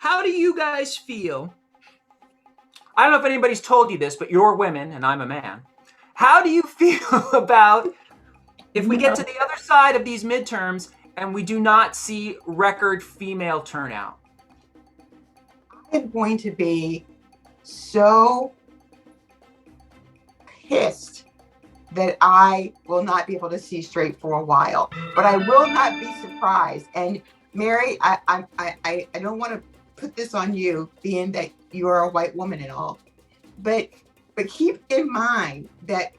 How do you guys feel? I don't know if anybody's told you this, but you're women and I'm a man. How do you feel about if we get to the other side of these midterms and we do not see record female turnout? I'm going to be so pissed that I will not be able to see straight for a while, but I will not be surprised. And Mary, I don't want to put this on you, being that you are a white woman and all, but keep in mind that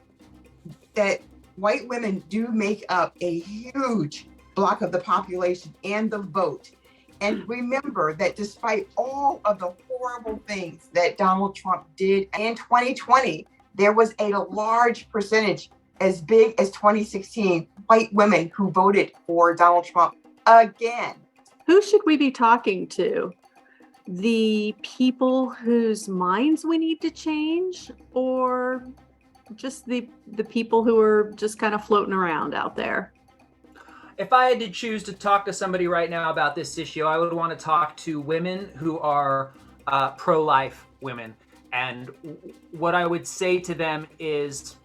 white women do make up a huge block of the population and the vote. And remember that despite all of the horrible things that Donald Trump did in 2020, there was a large percentage, as big as 2016, white women who voted for Donald Trump again. Who should we be talking to? The people whose minds we need to change, or just the people who are just kind of floating around out there? If I had to choose to talk to somebody right now about this issue, I would want to talk to women who are pro-life women. And what I would say to them is,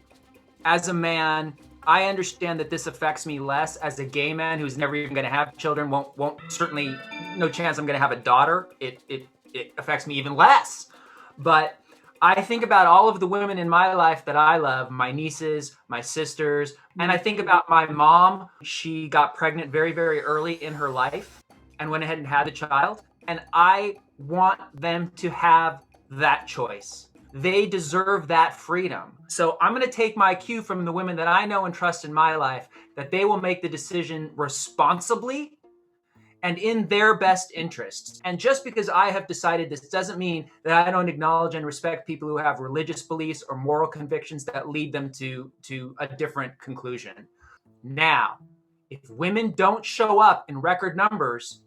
as a man, I understand that this affects me less. As a gay man who's never even going to have children, won't certainly, no chance I'm going to have a daughter. It affects me even less. But I think about all of the women in my life that I love, my nieces, my sisters, and I think about my mom. She got pregnant very, very early in her life and went ahead and had a child. And I want them to have that choice. They deserve that freedom. So I'm going to take my cue from the women that I know and trust in my life, that they will make the decision responsibly and in their best interests. And just because I have decided this doesn't mean that I don't acknowledge and respect people who have religious beliefs or moral convictions that lead them to a different conclusion. Now, if women don't show up in record numbers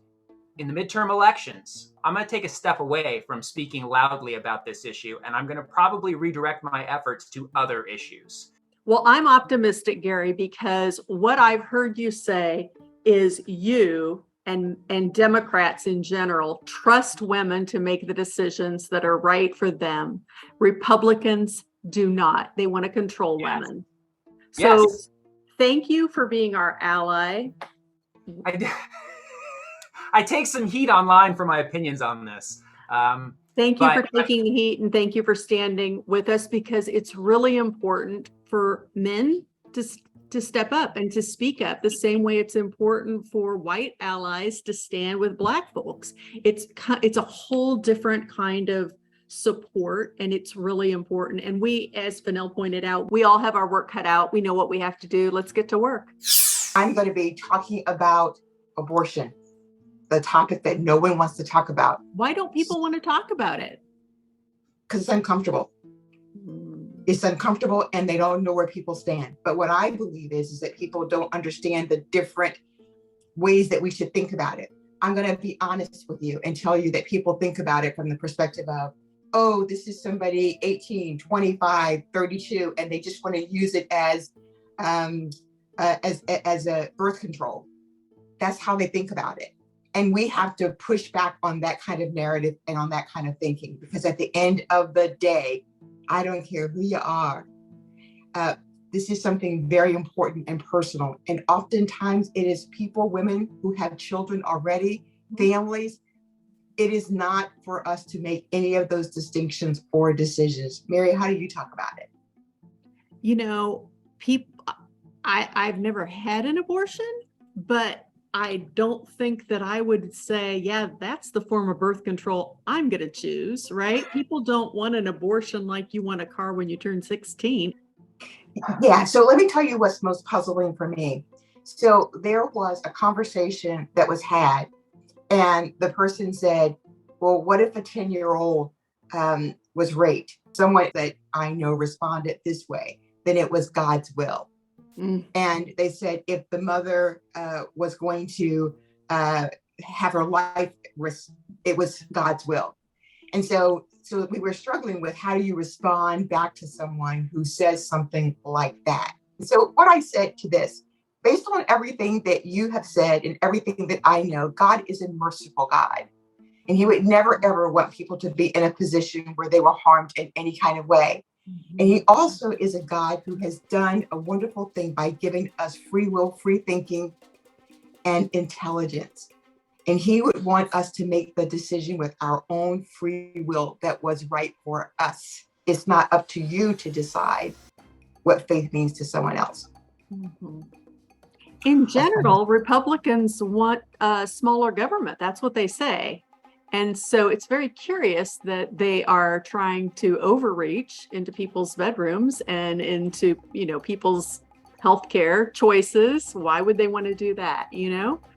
in the midterm elections, I'm going to take a step away from speaking loudly about this issue, and I'm going to probably redirect my efforts to other issues. Well, I'm optimistic, Gary, because what I've heard you say is you and Democrats in general trust women to make the decisions that are right for them. Republicans do not. They want to control women. So thank you for being our ally. I take some heat online for my opinions on this. Thank you for taking the heat, and thank you for standing with us, because it's really important for men to step up and to speak up the same way it's important for white allies to stand with Black folks. It's a whole different kind of support, and it's really important. And we, as Fennell pointed out, we all have our work cut out. We know what we have to do. Let's get to work. I'm going to be talking about abortion, the topic that no one wants to talk about. Why don't people want to talk about it? Because it's uncomfortable. It's uncomfortable and they don't know where people stand. But what I believe is that people don't understand the different ways that we should think about it. I'm going to be honest with you and tell you that people think about it from the perspective of, oh, this is somebody 18, 25, 32, and they just want to use it as a birth control. That's how they think about it. And we have to push back on that kind of narrative and on that kind of thinking, because at the end of the day, I don't care who you are. This is something very important and personal. And oftentimes it is people, women who have children already, families. It is not for us to make any of those distinctions or decisions. Mary, how do you talk about it? You know, I've never had an abortion, but I don't think that I would say, yeah, that's the form of birth control I'm going to choose, right? People don't want an abortion like you want a car when you turn 16. Yeah, so let me tell you what's most puzzling for me. So there was a conversation that was had, and the person said, well, what if a 10-year-old was raped? Someone that I know responded this way, then it was God's will. And they said if the mother was going to have her life risked, it was God's will. And so we were struggling with, how do you respond back to someone who says something like that? So what I said to this, based on everything that you have said and everything that I know, God is a merciful God. And he would never, ever want people to be in a position where they were harmed in any kind of way. And he also is a God who has done a wonderful thing by giving us free will, free thinking, and intelligence. And he would want us to make the decision with our own free will that was right for us. It's not up to you to decide what faith means to someone else. Mhm. In general, Republicans want smaller government. That's what they say. And so it's very curious that they are trying to overreach into people's bedrooms and into, people's healthcare choices. Why would they want to do that,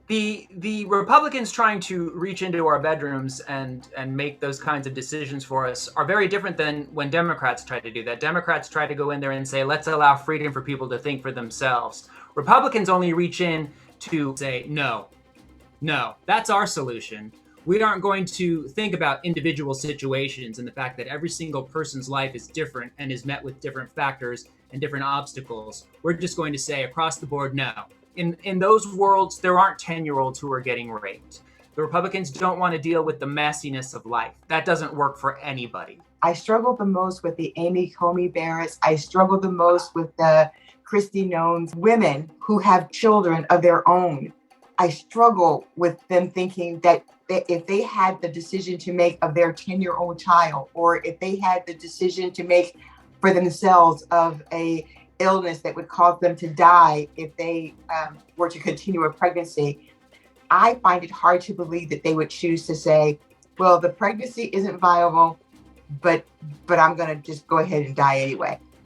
The Republicans trying to reach into our bedrooms and make those kinds of decisions for us are very different than when Democrats try to do that. Democrats try to go in there and say, let's allow freedom for people to think for themselves. Republicans only reach in to say, no, that's our solution. We aren't going to think about individual situations and the fact that every single person's life is different and is met with different factors and different obstacles. We're just going to say across the board, no. In those worlds, there aren't 10-year-olds who are getting raped. The Republicans don't want to deal with the messiness of life. That doesn't work for anybody. I struggle the most with the Amy Comey Barretts. I struggle the most with the Christy Nones, women who have children of their own. I struggle with them thinking that if they had the decision to make of their 10-year-old child, or if they had the decision to make for themselves of a illness that would cause them to die if they were to continue a pregnancy, I find it hard to believe that they would choose to say, well, the pregnancy isn't viable, but I'm going to just go ahead and die anyway.